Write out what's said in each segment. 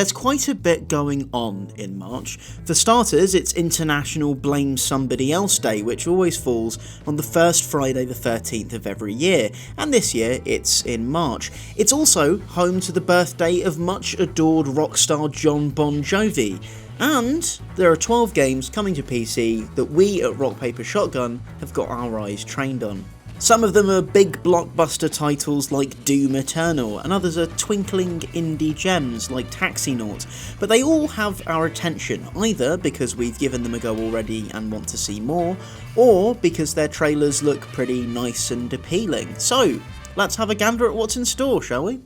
There's quite a bit going on in March. For starters, it's International Blame Somebody Else Day, which always falls on the first Friday the 13th of every year, and this year it's in March. It's also home to the birthday of much adored rock star Jon Bon Jovi. And there are 12 games coming to PC that we at Rock Paper Shotgun have got our eyes trained on. Some of them are big blockbuster titles like Doom Eternal, and others are twinkling indie gems like Taxinaut, but they all have our attention, either because we've given them a go already and want to see more, or because their trailers look pretty nice and appealing. So, let's have a gander at what's in store, shall we?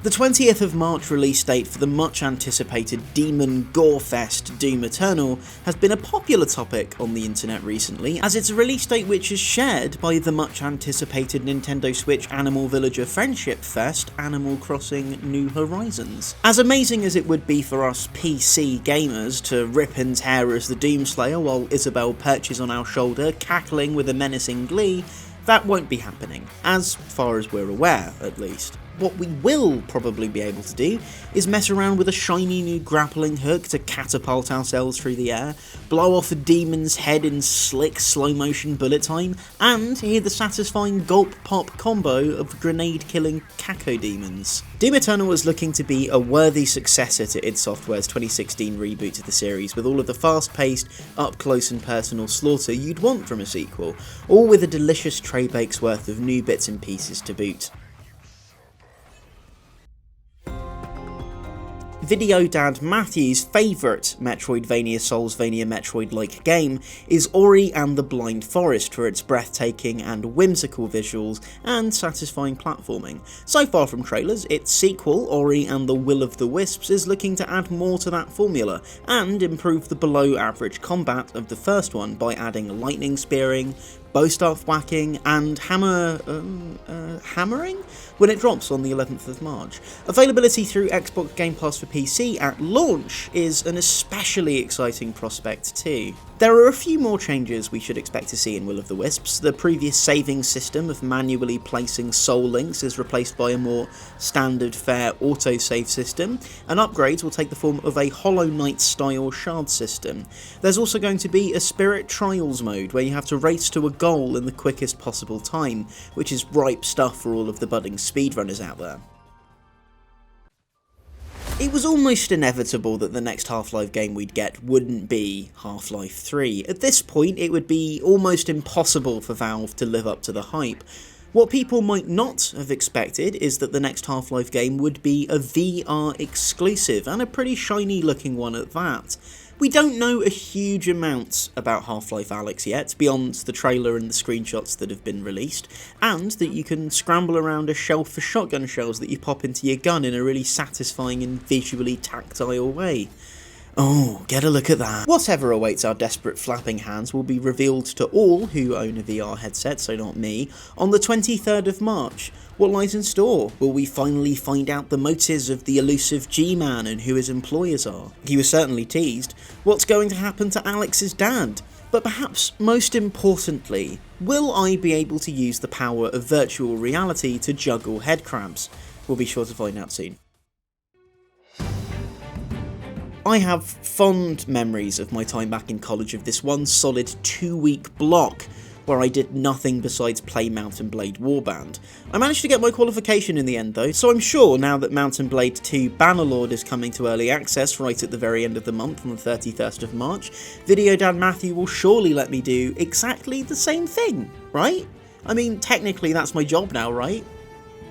The 20th of March release date for the much anticipated Demon Gorefest Doom Eternal has been a popular topic on the internet recently, as it's a release date which is shared by the much anticipated Nintendo Switch Animal Villager Friendship Fest Animal Crossing New Horizons. As amazing as it would be for us PC gamers to rip and tear as the Doomslayer while Isabelle perches on our shoulder cackling with a menacing glee, that won't be happening, as far as we're aware at least. What we will probably be able to do is mess around with a shiny new grappling hook to catapult ourselves through the air, blow off a demon's head in slick slow motion bullet time, and hear the satisfying gulp pop combo of grenade killing cacodemons. Doom Eternal is looking to be a worthy successor to id Software's 2016 reboot of the series, with all of the fast paced, up close and personal slaughter you'd want from a sequel, all with a delicious tray bake's worth of new bits and pieces to boot. Video Dad Matthew's favourite Metroidvania Soulsvania Metroid-like game is Ori and the Blind Forest for its breathtaking and whimsical visuals and satisfying platforming. So far from trailers, its sequel, Ori and the Will of the Wisps, is looking to add more to that formula and improve the below-average combat of the first one by adding lightning spearing, bow staff whacking, and hammering when it drops on the 11th of March. Availability through Xbox Game Pass for PC at launch is an especially exciting prospect too. There are a few more changes we should expect to see in Will of the Wisps. The previous saving system of manually placing soul links is replaced by a more standard fare autosave system, and upgrades will take the form of a Hollow Knight style shard system. There's also going to be a Spirit Trials mode where you have to race to a goal in the quickest possible time, which is ripe stuff for all of the budding speedrunners out there. It was almost inevitable that the next Half-Life game we'd get wouldn't be Half-Life 3. At this point, it would be almost impossible for Valve to live up to the hype. What people might not have expected is that the next Half-Life game would be a VR exclusive, and a pretty shiny looking one at that. We don't know a huge amount about Half-Life Alyx yet, beyond the trailer and the screenshots that have been released, and that you can scramble around a shelf for shotgun shells that you pop into your gun in a really satisfying and visually tactile way. Oh, get a look at that. Whatever awaits our desperate flapping hands will be revealed to all who own a VR headset, so not me, on the 23rd of March. What lies in store? Will we finally find out the motives of the elusive G-Man and who his employers are? He was certainly teased. What's going to happen to Alex's dad? But perhaps most importantly, will I be able to use the power of virtual reality to juggle headcrabs? We'll be sure to find out soon. I have fond memories of my time back in college of this one solid 2-week block where I did nothing besides play Mount & Blade Warband. I managed to get my qualification in the end though, so I'm sure now that Mount & Blade 2 Bannerlord is coming to early access right at the very end of the month on the 31st of March, Video Dad Matthew will surely let me do exactly the same thing, right? I mean, technically that's my job now, right?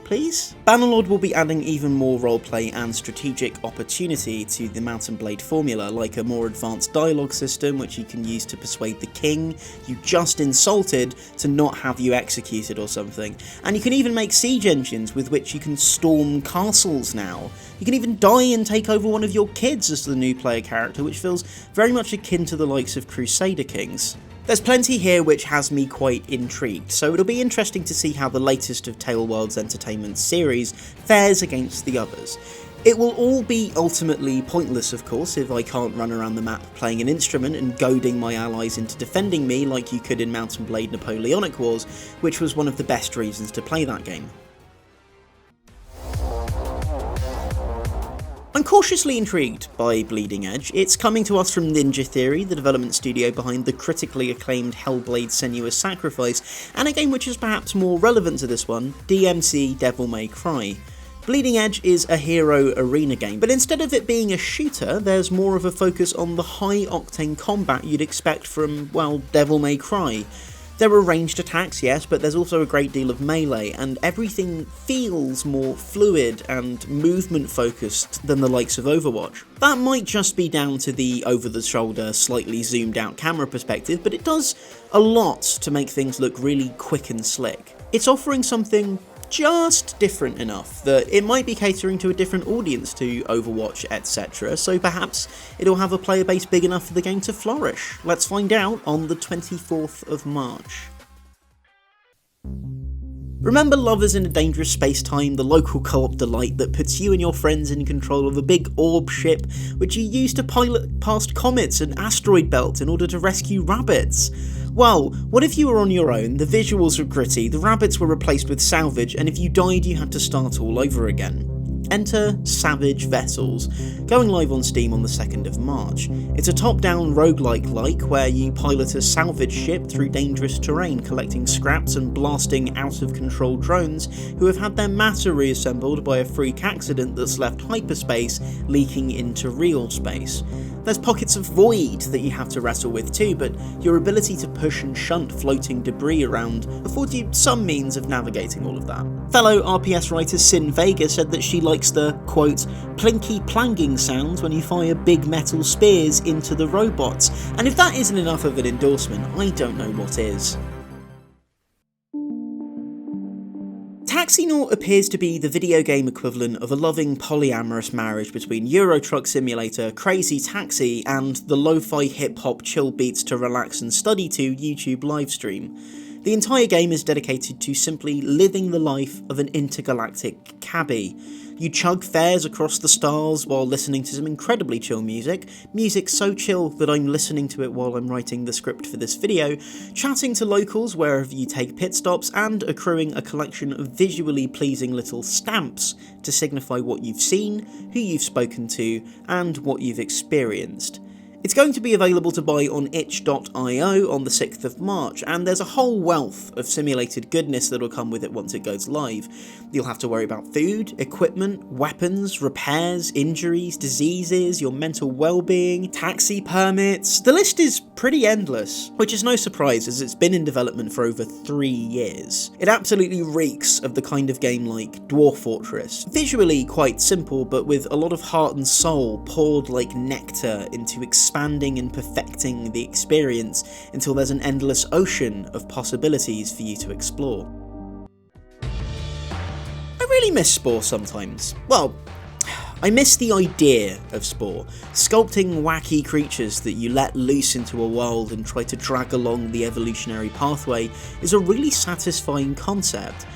Please? Bannerlord will be adding even more roleplay and strategic opportunity to the Mount & Blade formula, like a more advanced dialogue system which you can use to persuade the king you just insulted to not have you executed or something. And you can even make siege engines with which you can storm castles now. You can even die and take over one of your kids as the new player character, which feels very much akin to the likes of Crusader Kings. There's plenty here which has me quite intrigued, so it'll be interesting to see how the latest of Taleworlds Entertainment's series fares against the others. It will all be ultimately pointless, of course, if I can't run around the map playing an instrument and goading my allies into defending me like you could in Mount & Blade Napoleonic Wars, which was one of the best reasons to play that game. I'm cautiously intrigued by Bleeding Edge. It's coming to us from Ninja Theory, the development studio behind the critically acclaimed Hellblade: Senua's Sacrifice, and a game which is perhaps more relevant to this one, DMC Devil May Cry. Bleeding Edge is a hero arena game, but instead of it being a shooter, there's more of a focus on the high-octane combat you'd expect from, well, Devil May Cry. There are ranged attacks, yes, but there's also a great deal of melee, and everything feels more fluid and movement-focused than the likes of Overwatch. That might just be down to the over-the-shoulder, slightly zoomed-out camera perspective, but it does a lot to make things look really quick and slick. It's offering something just different enough that it might be catering to a different audience to Overwatch, etc, so perhaps it'll have a player base big enough for the game to flourish. Let's find out on the 24th of March. Remember Lovers in a Dangerous Space-Time, the local co-op delight that puts you and your friends in control of a big orb ship which you use to pilot past comets and asteroid belts in order to rescue rabbits? Well, what if you were on your own, the visuals were gritty, the rabbits were replaced with salvage, and if you died you had to start all over again? Enter Savage Vessels, going live on Steam on the 2nd of March. It's a top-down roguelike where you pilot a salvage ship through dangerous terrain, collecting scraps and blasting out-of-control drones who have had their matter reassembled by a freak accident that's left hyperspace leaking into real space. There's pockets of void that you have to wrestle with too, but your ability to push and shunt floating debris around affords you some means of navigating all of that. Fellow RPS writer Sin Vega said that she likes the, quote, plinky planging sounds when you fire big metal spears into the robots, and if that isn't enough of an endorsement, I don't know what is. Taxinaut appears to be the video game equivalent of a loving polyamorous marriage between Euro Truck Simulator, Crazy Taxi, and the lo-fi hip-hop chill beats to relax and study to YouTube livestream. The entire game is dedicated to simply living the life of an intergalactic cabbie. You chug fares across the stars while listening to some incredibly chill music so chill that I'm listening to it while I'm writing the script for this video, chatting to locals wherever you take pit stops, and accruing a collection of visually pleasing little stamps to signify what you've seen, who you've spoken to, and what you've experienced. It's going to be available to buy on itch.io on the 6th of March, and there's a whole wealth of simulated goodness that'll come with it once it goes live. You'll have to worry about food, equipment, weapons, repairs, injuries, diseases, your mental well-being, taxi permits. The list is pretty endless, which is no surprise as it's been in development for over 3 years. It absolutely reeks of the kind of game like Dwarf Fortress. Visually quite simple, but with a lot of heart and soul poured like nectar into expanding and perfecting the experience until there's an endless ocean of possibilities for you to explore. I really miss Spore sometimes. Well, I miss the idea of Spore, sculpting wacky creatures that you let loose into a world and try to drag along the evolutionary pathway is a really satisfying concept.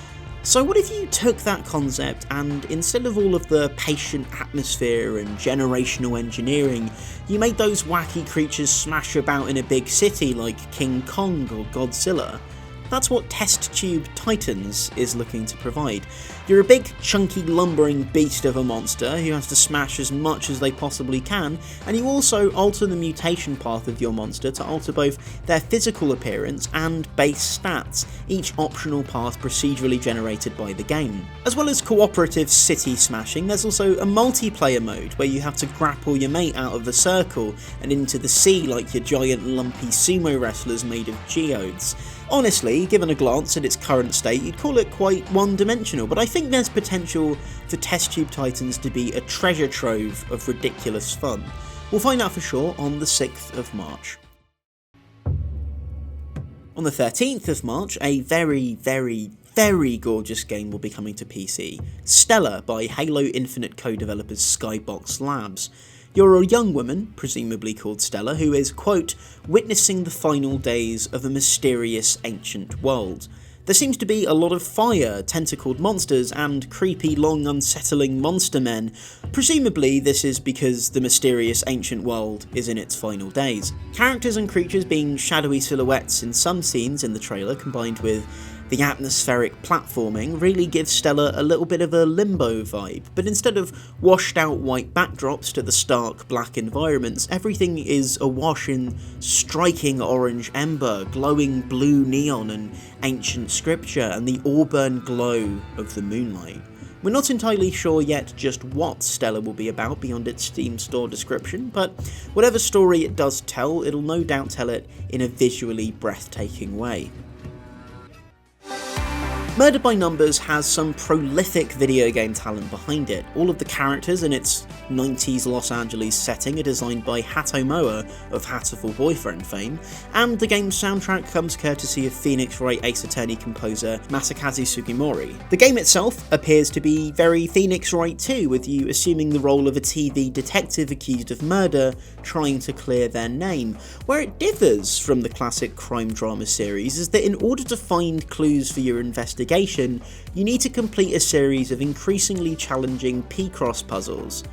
So what if you took that concept and, instead of all of the patient atmosphere and generational engineering, you made those wacky creatures smash about in a big city like King Kong or Godzilla? That's what Test Tube Titans is looking to provide. You're a big, chunky, lumbering beast of a monster who has to smash as much as they possibly can, and you also alter the mutation path of your monster to alter both their physical appearance and base stats, each optional path procedurally generated by the game. As well as cooperative city smashing, there's also a multiplayer mode where you have to grapple your mate out of the circle and into the sea like your giant lumpy sumo wrestlers made of geodes. Honestly, given a glance at its current state, you'd call it quite one-dimensional, but I think there's potential for Test Tube Titans to be a treasure trove of ridiculous fun. We'll find out for sure on the 6th of March. On the 13th of March, a very gorgeous game will be coming to PC, Stela by Halo Infinite co-developers Skybox Labs. You're a young woman, presumably called Stela, who is, quote, witnessing the final days of a mysterious ancient world. There seems to be a lot of fire, tentacled monsters, and creepy, long, unsettling monster men. Presumably this is because the mysterious ancient world is in its final days. Characters and creatures being shadowy silhouettes in some scenes in the trailer, combined with The atmospheric platforming really gives Stela a little bit of a limbo vibe, but instead of washed out white backdrops to the stark black environments, everything is awash in striking orange ember, glowing blue neon and ancient scripture, and the auburn glow of the moonlight. We're not entirely sure yet just what Stela will be about beyond its Steam store description, but whatever story it does tell, it'll no doubt tell it in a visually breathtaking way. Murder by Numbers has some prolific video game talent behind it. All of the characters in its 90s Los Angeles setting are designed by Hato Moa of Hatoful Boyfriend fame, and the game's soundtrack comes courtesy of Phoenix Wright Ace Attorney composer Masakazu Sugimori. The game itself appears to be very Phoenix Wright too, with you assuming the role of a TV detective accused of murder trying to clear their name. Where it differs from the classic crime drama series is that in order to find clues for your investigation, you need to complete a series of increasingly challenging P-cross puzzles.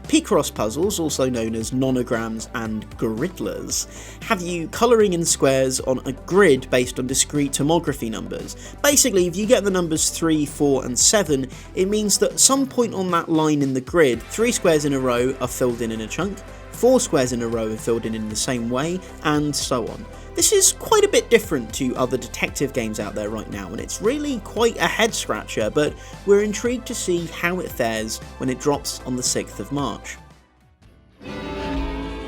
P-cross puzzles, also known as nonograms and gridlers, have you colouring in squares on a grid based on discrete tomography numbers. Basically, if you get the numbers 3, 4 and 7, it means that at some point on that line in the grid, 3 squares in a row are filled in a chunk, 4 squares in a row are filled in the same way, and so on. This is quite a bit different to other detective games out there right now, and it's really quite a head-scratcher, but we're intrigued to see how it fares when it drops on the 6th of March.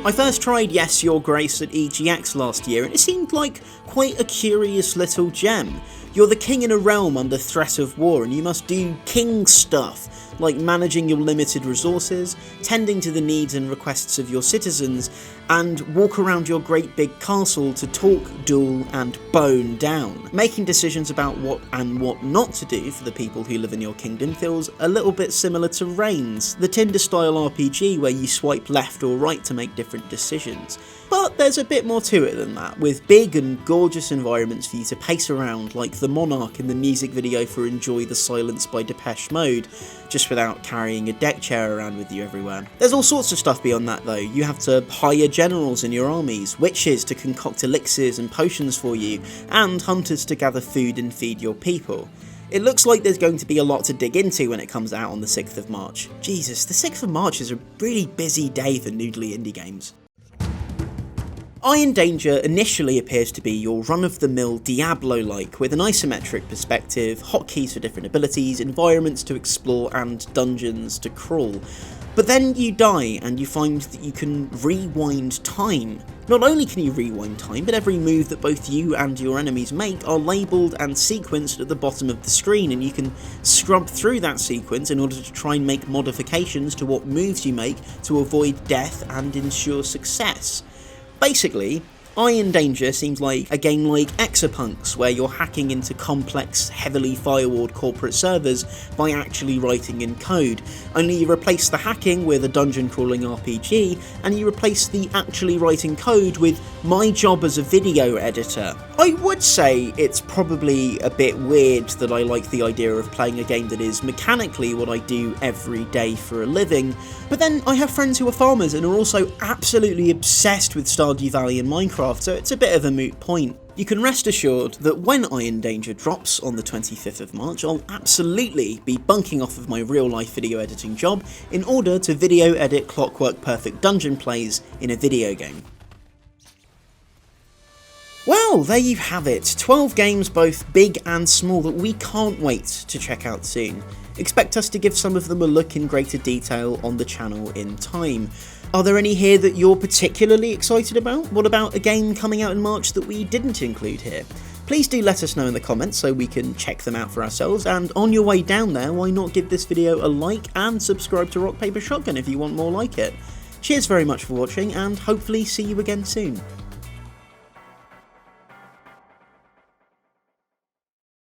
I first tried Yes Your Grace at EGX last year, and it seemed like quite a curious little gem. You're the king in a realm under threat of war, and you must do king stuff, like managing your limited resources, tending to the needs and requests of your citizens, and walk around your great big castle to talk, duel, and bone down. Making decisions about what and what not to do for the people who live in your kingdom feels a little bit similar to Reigns, the Tinder-style RPG where you swipe left or right to make different decisions. But there's a bit more to it than that, with big and gorgeous environments for you to pace around like the Monarch in the music video for Enjoy the Silence by Depeche Mode, just without carrying a deck chair around with you everywhere. There's all sorts of stuff beyond that though. You have to hire generals in your armies, witches to concoct elixirs and potions for you, and hunters to gather food and feed your people. It looks like there's going to be a lot to dig into when it comes out on the 6th of March. Jesus, the 6th of March is a really busy day for noodly indie games. Iron Danger initially appears to be your run-of-the-mill Diablo-like, with an isometric perspective, hotkeys for different abilities, environments to explore and dungeons to crawl. But then you die and you find that you can rewind time. Not only can you rewind time, but every move that both you and your enemies make are labelled and sequenced at the bottom of the screen, and you can scrub through that sequence in order to try and make modifications to what moves you make to avoid death and ensure success. Basically, Iron Danger seems like a game like Exapunks, where you're hacking into complex, heavily firewalled corporate servers by actually writing in code, only you replace the hacking with a dungeon crawling RPG, and you replace the actually writing code with my job as a video editor. I would say it's probably a bit weird that I like the idea of playing a game that is mechanically what I do every day for a living, but then I have friends who are farmers and are also absolutely obsessed with Stardew Valley and Minecraft, so it's a bit of a moot point. You can rest assured that when Iron Danger drops on the 25th of March, I'll absolutely be bunking off of my real-life video editing job in order to video edit Clockwork Perfect dungeon plays in a video game. Well, there you have it, 12 games both big and small that we can't wait to check out soon. Expect us to give some of them a look in greater detail on the channel in time. Are there any here that you're particularly excited about? What about a game coming out in March that we didn't include here? Please do let us know in the comments so we can check them out for ourselves, and on your way down there, why not give this video a like and subscribe to Rock Paper Shotgun if you want more like it. Cheers very much for watching, and hopefully see you again soon.